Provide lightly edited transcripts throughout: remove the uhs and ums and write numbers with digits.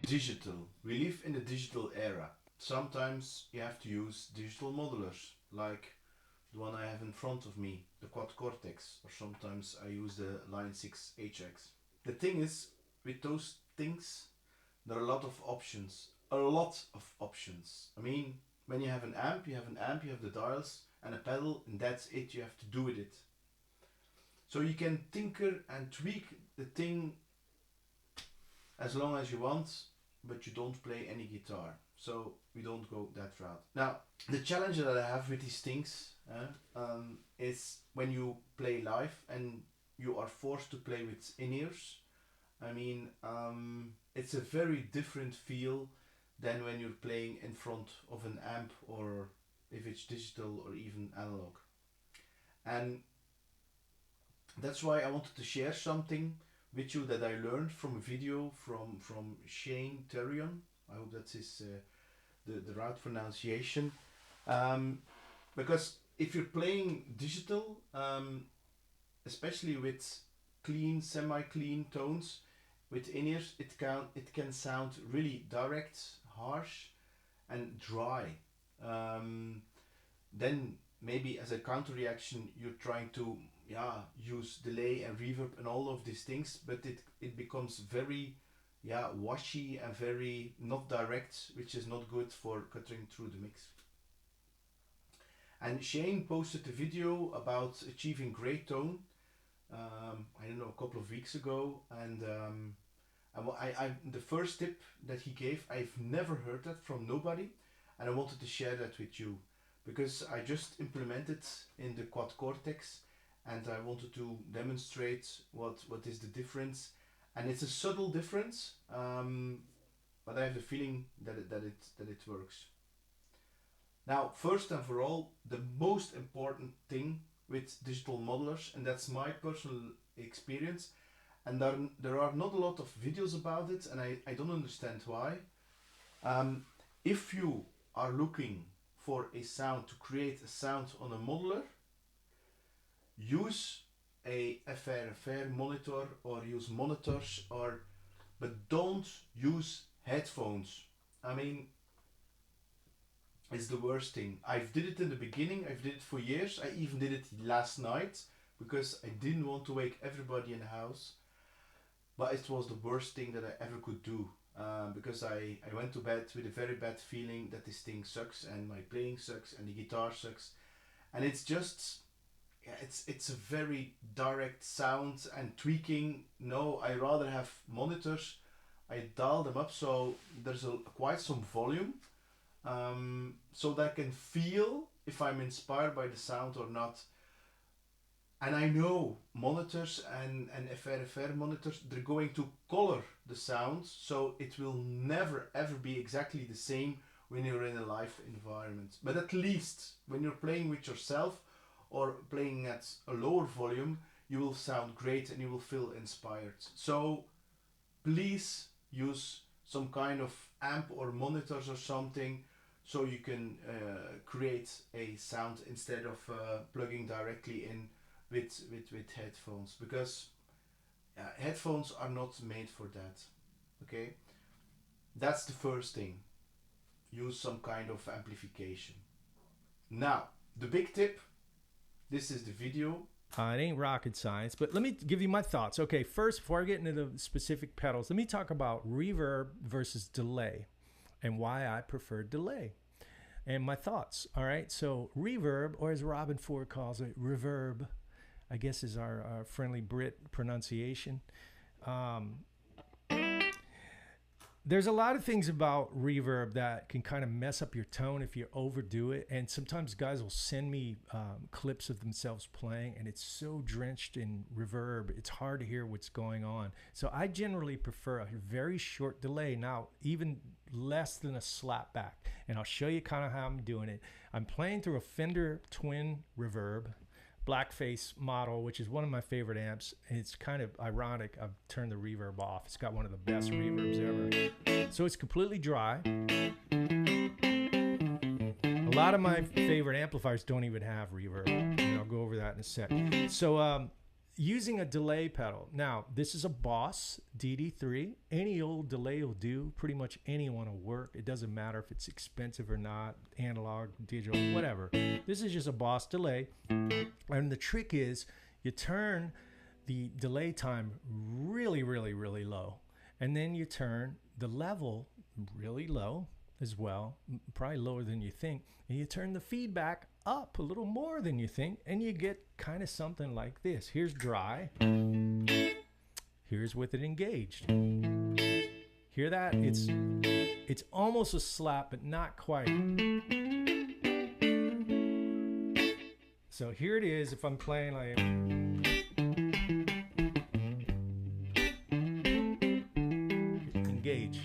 digital. We live in the digital era. Sometimes you have to use digital modelers, like the one I have in front of me, the Quad Cortex, or sometimes I use the Line 6 HX. The thing is, with those things, there are a lot of options. A lot of options. I mean, when you have an amp, you have an amp, you have the dials and a pedal, and that's it, you have to do with it. So you can tinker and tweak the thing as long as you want, but you don't play any guitar. So we don't go that route. Now, the challenge that I have with these things is when you play live and you are forced to play with in-ears. I mean, it's a very different feel than when you're playing in front of an amp, or if it's digital or even analog. And that's why I wanted to share something with you that I learned from a video from Shane Theriot. I hope that's his the right pronunciation. Because if you're playing digital, especially with clean, semi-clean tones, with in-ears, it can sound really direct, harsh, and dry. Then maybe as a counter reaction, you're trying to use delay and reverb and all of these things, but it becomes very washy and very not direct, which is not good for cutting through the mix. And Shane posted a video about achieving great tone, I don't know, a couple of weeks ago, and I the first tip that he gave, I've never heard that from nobody, and I wanted to share that with you because I just implemented in the Quad Cortex, and I wanted to demonstrate what is the difference, and it's a subtle difference, but I have the feeling that it works. Now, first and for all, the most important thing with digital modelers, and that's my personal experience, and there are not a lot of videos about it, and I don't understand why. If you are looking for a sound, to create a sound on a modeler, use a FRFR monitor or use monitors, but don't use headphones. I mean, it's the worst thing. I've did it in the beginning, I've did it for years, I even did it last night because I didn't want to wake everybody in the house, but it was the worst thing that I ever could do, because I went to bed with a very bad feeling that this thing sucks and my playing sucks and the guitar sucks, and it's just, it's a very direct sound and tweaking. No, I rather have monitors, I dial them up so there's quite some volume, so that I can feel if I'm inspired by the sound or not. And I know monitors and FRFR monitors, they're going to color the sound, so it will never ever be exactly the same when you're in a live environment. But at least when you're playing with yourself or playing at a lower volume, you will sound great and you will feel inspired. So please use some kind of amp or monitors or something, so you can create a sound instead of plugging directly in with headphones, because headphones are not made for that. Okay, that's the first thing. Use some kind of amplification. Now, the big tip. This is the video. It ain't rocket science, but let me give you my thoughts. Okay, first, before I get into the specific pedals, let me talk about reverb versus delay and why I prefer delay and my thoughts. All right, so reverb, or as Robin Ford calls it, reverb, I guess is our friendly Brit pronunciation. There's a lot of things about reverb that can kind of mess up your tone if you overdo it. And sometimes guys will send me clips of themselves playing, and it's so drenched in reverb, it's hard to hear what's going on. So I generally prefer a very short delay, now even less than a slap back. And I'll show you kind of how I'm doing it. I'm playing through a Fender Twin Reverb Blackface model, which is one of my favorite amps. It's kind of ironic, I've turned the reverb off. It's got one of the best reverbs ever. So it's completely dry. A lot of my favorite amplifiers don't even have reverb, and I'll go over that in a sec. So using a delay pedal. Now, this is a Boss DD3. Any old delay will do. Pretty much anyone will work. It doesn't matter if it's expensive or not, analog, digital, whatever. This is just a Boss delay. And the trick is you turn the delay time really, really, really low. And then you turn the level really low as well, probably lower than you think. And you turn the feedback up a little more than you think, and you get kind of something like this. Here's dry. Here's with it engaged. Hear that? It's almost a slap, but not quite. So here it is if I'm playing like... engage.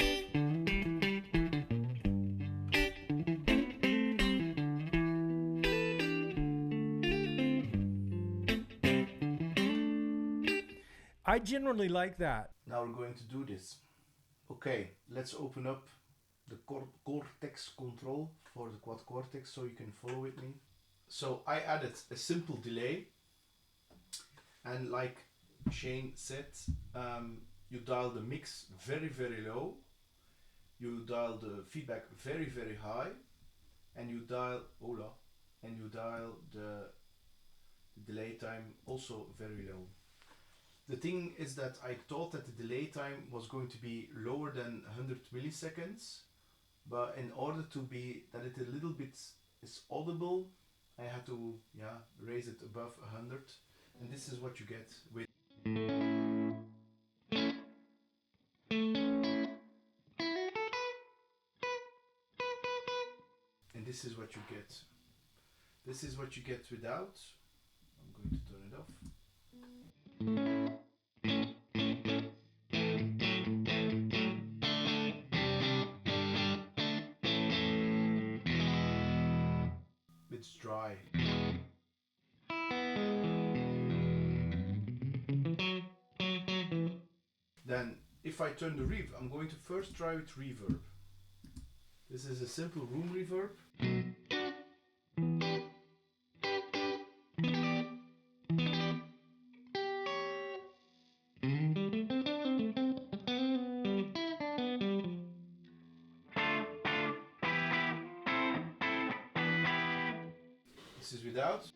I generally like that. Now we're going to do this. Okay, let's open up the Cortex control for the Quad Cortex so you can follow with me. So I added a simple delay, and like Shane said, you dial the mix very, very low, you dial the feedback very, very high, and you dial the delay time also very low. The thing is that I thought that the delay time was going to be lower than 100 milliseconds, but in order to be that it a little bit is audible, I had to raise it above 100, and this is what you get with. And this is what you get. This is what you get without. I'm going to turn it off. It's dry. Then if I turn the reverb, I'm going to first try with reverb. This is a simple room reverb. This is without.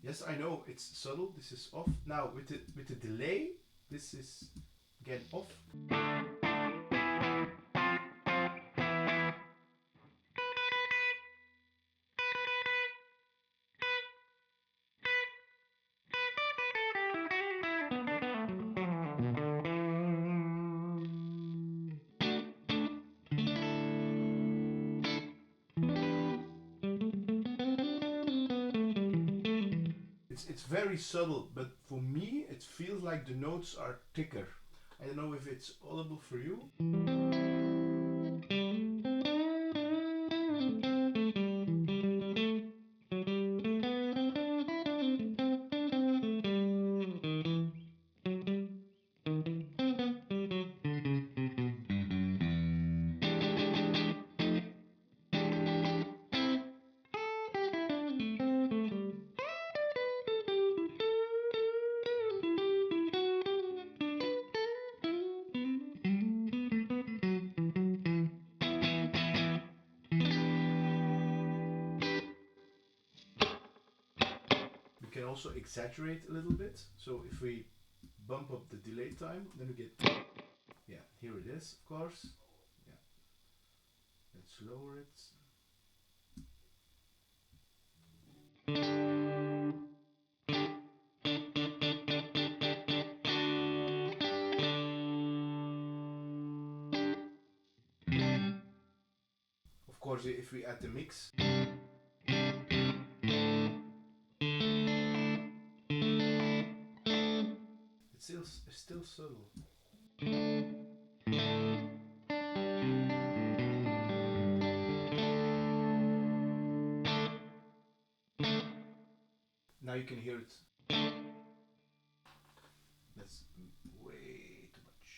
Yes, I know it's subtle. This is off. Now with the delay, this is again off. It's very subtle, but for me it feels like the notes are thicker. I don't know if it's audible for you. Can also exaggerate a little bit. So if we bump up the delay time, then we get, here it is, of course. Yeah, let's lower it. Of course, if we add the mix, it's still subtle. Now you can hear it. That's way too much.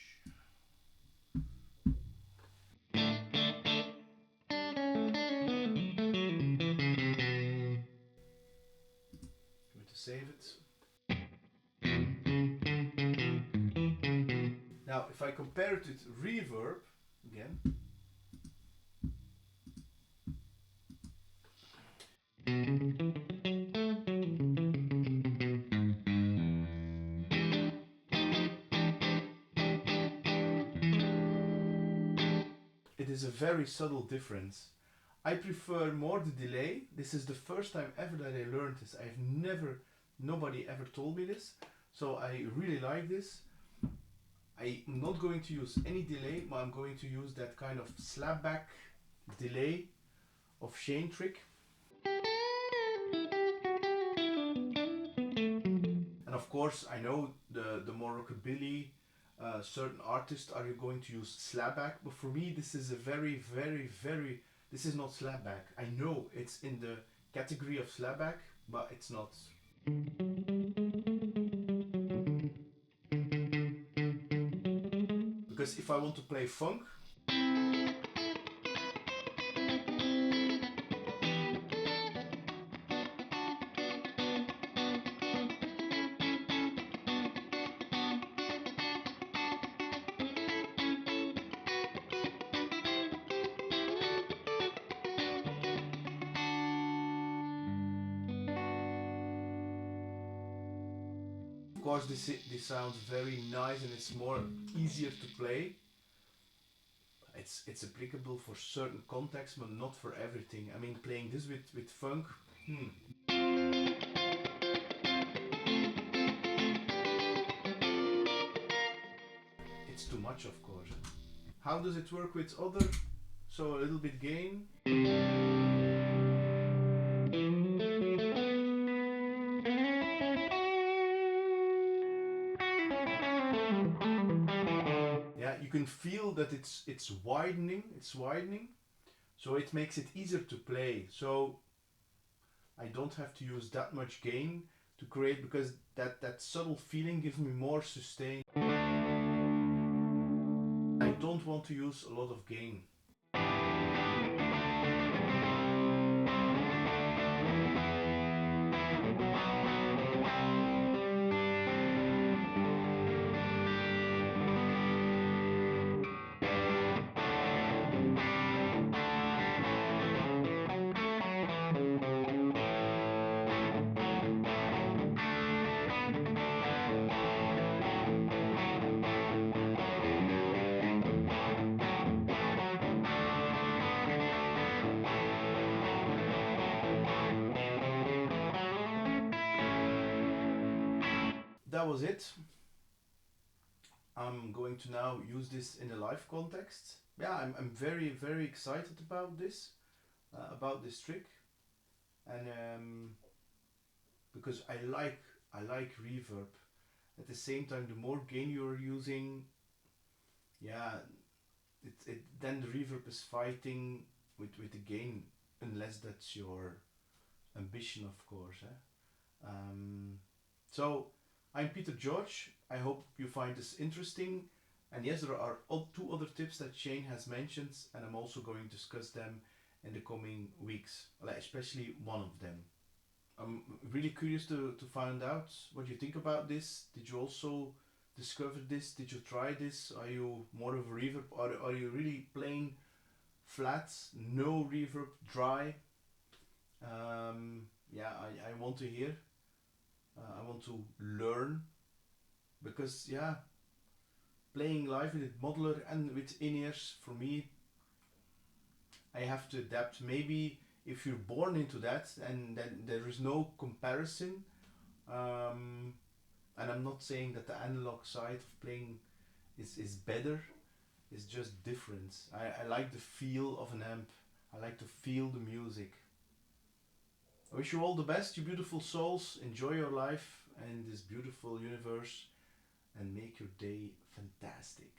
Now, if I compare it with reverb, again, it is a very subtle difference. I prefer more the delay. This is the first time ever that I learned this. I've never, nobody ever told me this. So I really like this. I'm not going to use any delay, but I'm going to use that kind of slapback delay of Shane trick. And of course, I know the more rockabilly certain artists are going to use slapback, but for me, this is a very, very, very. This is not slapback. I know it's in the category of slapback, but it's not. Because if I want to play funk, of course this sounds very nice and it's more easier to play. It's applicable for certain contexts, but not for everything. I mean, playing this with funk, it's too much, of course. How does it work with other? So a little bit gain. Yeah, you can feel that it's widening. It's widening, so it makes it easier to play. So I don't have to use that much gain to create, because that subtle feeling gives me more sustain. I don't want to use a lot of gain. That was it. I'm going to now use this in a live context. Yeah, I'm very, very excited about this trick, and because I like reverb. At the same time, the more gain you're using, yeah, it then the reverb is fighting with the gain, unless that's your ambition, of course. So I'm Peter George. I hope you find this interesting. And yes, there are two other tips that Shane has mentioned, and I'm also going to discuss them in the coming weeks, especially one of them. I'm really curious to find out what you think about this. Did you also discover this? Did you try this? Are you more of a reverb? Are you really playing flat, no reverb, dry? Yeah, I want to hear. I want to learn, because yeah, playing live with modeler and with in-ears, for me, I have to adapt. Maybe if you're born into that, and then there is no comparison. And I'm not saying that the analog side of playing is better. It's just different. I like the feel of an amp. I like to feel the music. I wish you all the best, you beautiful souls. Enjoy your life and this beautiful universe, and make your day fantastic.